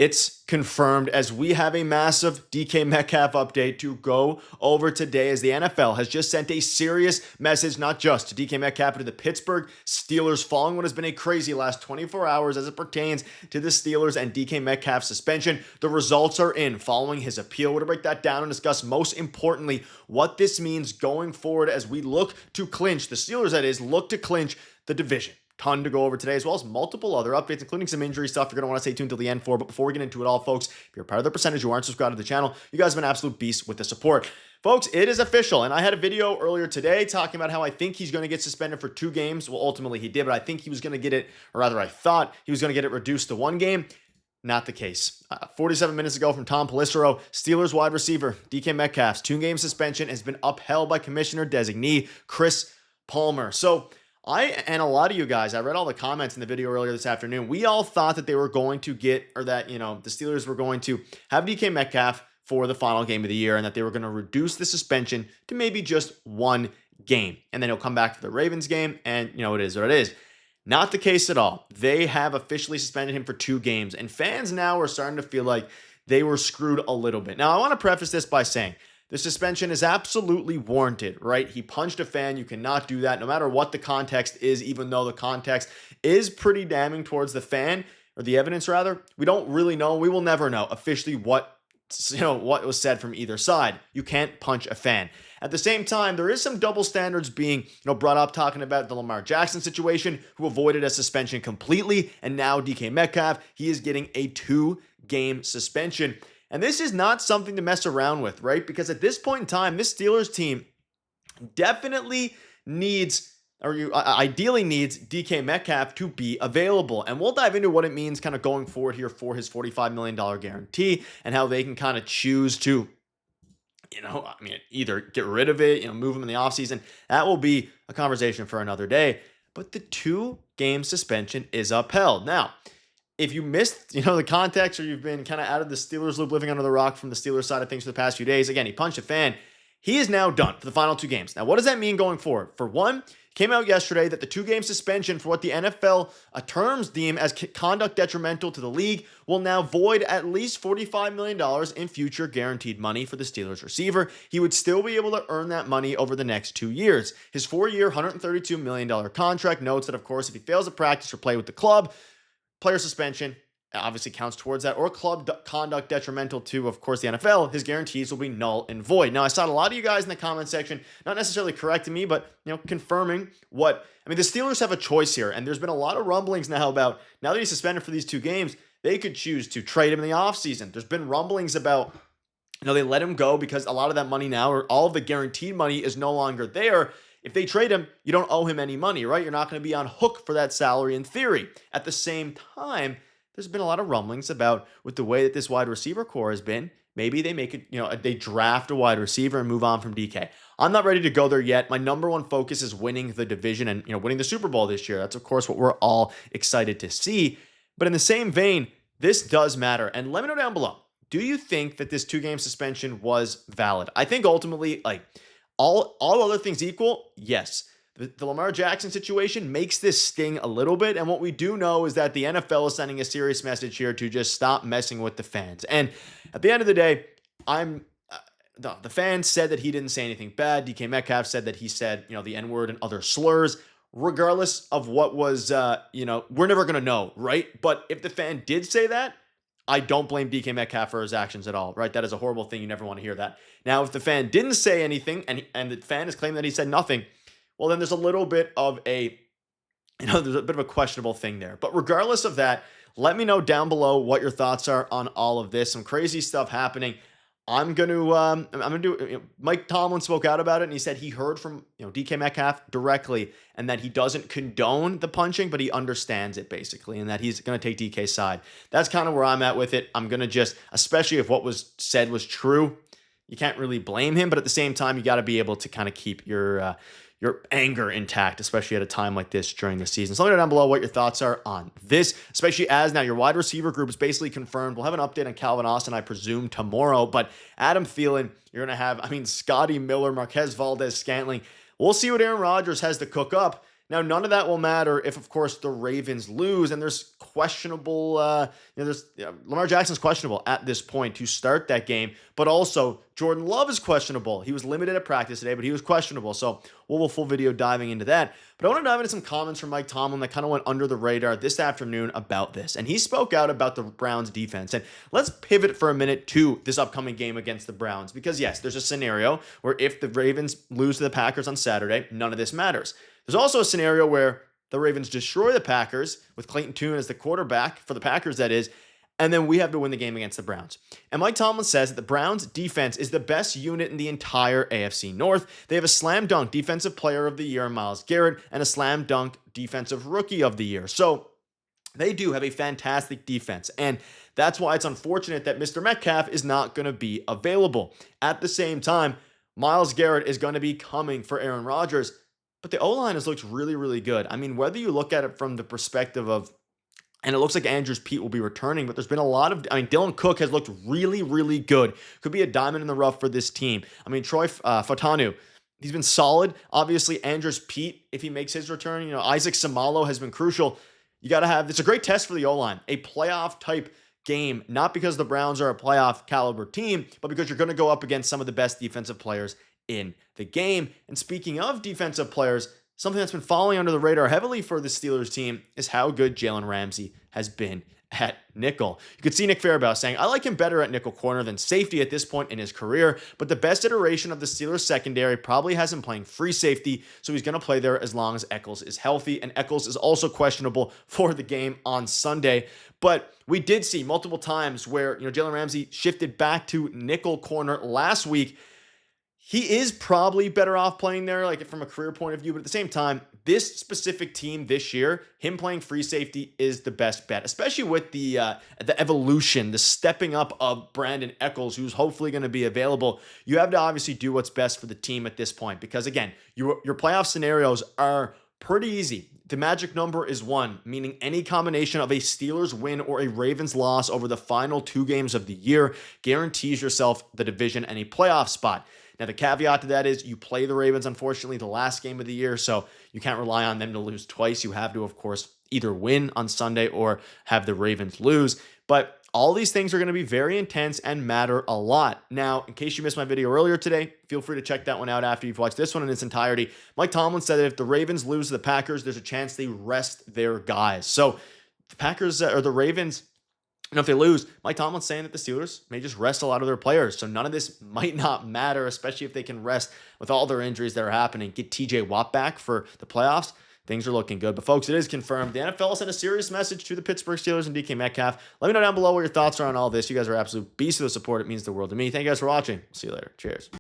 It's confirmed as we have a massive DK Metcalf update to go over today, as the NFL has just sent a serious message, not just to DK Metcalf, but to the Pittsburgh Steelers following what has been a crazy last 24 hours as it pertains to the Steelers and DK Metcalf's suspension. The results are in following his appeal. We're going to break that down and discuss, most importantly, what this means going forward as we look to clinch, the Steelers that is, look to clinch the division. Ton to go over today, as well as multiple other updates, including some injury stuff you're going to want to stay tuned till the end for. But before we get into it all, folks, if you're part of the percentage who aren't subscribed to the channel, you guys have been absolute beasts with the support. Folks, it is official, and I had a video earlier today talking about how I think he's going to get suspended for 2 games. Well, ultimately he did, but I think he was going to get it, or rather I thought he was going to get it reduced to 1 game. Not the case. 47 minutes ago from Tom Pelissero, Steelers wide receiver DK Metcalf's 2-game suspension has been upheld by Commissioner Designee Chris Palmer. So and a lot of you guys, I read all the comments in the video earlier this afternoon. We all thought that they were going to get, or that, the Steelers were going to have DK Metcalf for the final game of the year and that they were going to reduce the suspension to maybe just 1 game. And then he'll come back for the Ravens game and, it is what it is. Not the case at all. They have officially suspended him for 2 games, and fans now are starting to feel like they were screwed a little bit. Now, I want to preface this by saying, the suspension is absolutely warranted, right? He punched a fan. You cannot do that no matter what the context is, even though the context is pretty damning towards the fan, or the evidence rather. We don't really know. We will never know officially what was said from either side. You can't punch a fan. At the same time, there is some double standards being brought up, talking about the Lamar Jackson situation, who avoided a suspension completely, and now DK Metcalf, he is getting a 2-game suspension. And this is not something to mess around with, right? Because at this point in time, this Steelers team definitely needs, or ideally needs, DK Metcalf to be available. And we'll dive into what it means kind of going forward here for his $45 million guarantee and how they can kind of choose to, either get rid of it, move him in the offseason. That will be a conversation for another day. But the 2-game suspension is upheld. Now, if you missed, the context, or you've been kind of out of the Steelers loop, living under the rock from the Steelers side of things for the past few days, again, he punched a fan. He is now done for the final 2 games. Now, what does that mean going forward? For one, came out yesterday that the 2-game suspension for what the NFL terms deem as conduct detrimental to the league will now void at least $45 million in future guaranteed money for the Steelers receiver. He would still be able to earn that money over the next 2 years. His 4-year, $132 million contract notes that, of course, if he fails to practice or play with the club, player suspension obviously counts towards that, or club conduct detrimental to, of course, the NFL, his guarantees will be null and void. Now, I saw a lot of you guys in the comment section, not necessarily correcting me, but, confirming what, the Steelers have a choice here, and there's been a lot of rumblings now about, now that he's suspended for these 2 games, they could choose to trade him in the offseason. There's been rumblings about, they let him go because a lot of that money now, or all of the guaranteed money, is no longer there. If they trade him, you don't owe him any money, right? You're not going to be on hook for that salary in theory. At the same time, there's been a lot of rumblings about, with the way that this wide receiver core has been, maybe they make it, they draft a wide receiver and move on from DK. I'm not ready to go there yet. My number one focus is winning the division and, winning the Super Bowl this year. That's, of course, what we're all excited to see. But in the same vein, this does matter. And let me know down below, do you think that this 2-game suspension was valid? I think ultimately, all other things equal, yes. The Lamar Jackson situation makes this sting a little bit, and what we do know is that the NFL is sending a serious message here to just stop messing with the fans. And at the end of the day, the fans said that he didn't say anything bad. DK Metcalf said that he said, the N-word and other slurs. Regardless of what was, we're never going to know, right? But if the fan did say that, I don't blame DK Metcalf for his actions at all, right? That is a horrible thing. You never want to hear that. Now, if the fan didn't say anything and the fan is claiming that he said nothing, well, then there's a little bit of there's a bit of a questionable thing there. But regardless of that, let me know down below what your thoughts are on all of this. Some crazy stuff happening. I'm going to do, Mike Tomlin spoke out about it, and he said he heard from, DK Metcalf directly, and that he doesn't condone the punching, but he understands it basically, and that he's going to take DK's side. That's kind of where I'm at with it. I'm going to just, especially if what was said was true, you can't really blame him, but at the same time, you got to be able to kind of keep your anger intact, especially at a time like this during the season. So let me know down below what your thoughts are on this, especially as now your wide receiver group is basically confirmed. We'll have an update on Calvin Austin, I presume, tomorrow, but Adam Thielen, you're going to have, Scotty Miller, Marquez Valdez-Scantling. We'll see what Aaron Rodgers has to cook up. Now, none of that will matter if, of course, the Ravens lose, and there's questionable, Lamar Jackson's questionable at this point to start that game, but also Jordan Love is questionable. He was limited at practice today, but he was questionable, so we'll have a full video diving into that. But I want to dive into some comments from Mike Tomlin that kind of went under the radar this afternoon about this, and he spoke out about the Browns defense. And let's pivot for a minute to this upcoming game against the Browns, because yes, there's a scenario where if the Ravens lose to the Packers on Saturday, none of this matters. There's also a scenario where the Ravens destroy the Packers with Clayton Tune as the quarterback for the Packers, that is, and then we have to win the game against the Browns. And Mike Tomlin says that the Browns defense is the best unit in the entire AFC North. They have a slam dunk defensive player of the year in Myles Garrett and a slam dunk defensive rookie of the year. So they do have a fantastic defense, and that's why it's unfortunate that Mr. Metcalf is not going to be available. At the same time, Myles Garrett is going to be coming for Aaron Rodgers. But the O-line has looked really, really good. I mean, whether you look at it from the perspective of, and it looks like Andrews Pete will be returning, but there's been a lot of, Dylan Cook has looked really, really good. Could be a diamond in the rough for this team. I mean, Troy Fautanu, he's been solid. Obviously, Andrews Pete, if he makes his return, Isaac Samalo has been crucial. You got to have, it's a great test for the O-line, a playoff type game, not because the Browns are a playoff caliber team, but because you're going to go up against some of the best defensive players in the game. And speaking of defensive players, something that's been falling under the radar heavily for the Steelers team is how good Jalen Ramsey has been at nickel. You could see Nick Farabaugh saying, I like him better at nickel corner than safety at this point in his career, but the best iteration of the Steelers secondary probably has him playing free safety, so he's going to play there as long as Eccles is healthy, and Eccles is also questionable for the game on Sunday. But we did see multiple times where Jalen Ramsey shifted back to nickel corner last week. He is probably better off playing there, like from a career point of view, but at the same time, this specific team this year, him playing free safety is the best bet, especially with the evolution, the stepping up of Brandon Eccles, who's hopefully going to be available. You have to obviously do what's best for the team at this point, because again, your playoff scenarios are pretty easy. The magic number is 1, meaning any combination of a Steelers win or a Ravens loss over the final 2 games of the year guarantees yourself the division and a playoff spot. Now, the caveat to that is you play the Ravens, unfortunately, the last game of the year, so you can't rely on them to lose twice. You have to, of course, either win on Sunday or have the Ravens lose. But all these things are going to be very intense and matter a lot. Now, in case you missed my video earlier today, feel free to check that one out after you've watched this one in its entirety. Mike Tomlin said that if the Ravens lose to the Packers, there's a chance they rest their guys. So the Packers or the Ravens, if they lose, Mike Tomlin's saying that the Steelers may just rest a lot of their players. So none of this might not matter, especially if they can rest with all their injuries that are happening. Get TJ Watt back for the playoffs. Things are looking good. But folks, it is confirmed. The NFL sent a serious message to the Pittsburgh Steelers and DK Metcalf. Let me know down below what your thoughts are on all this. You guys are absolute beasts of the support. It means the world to me. Thank you guys for watching. See you later. Cheers.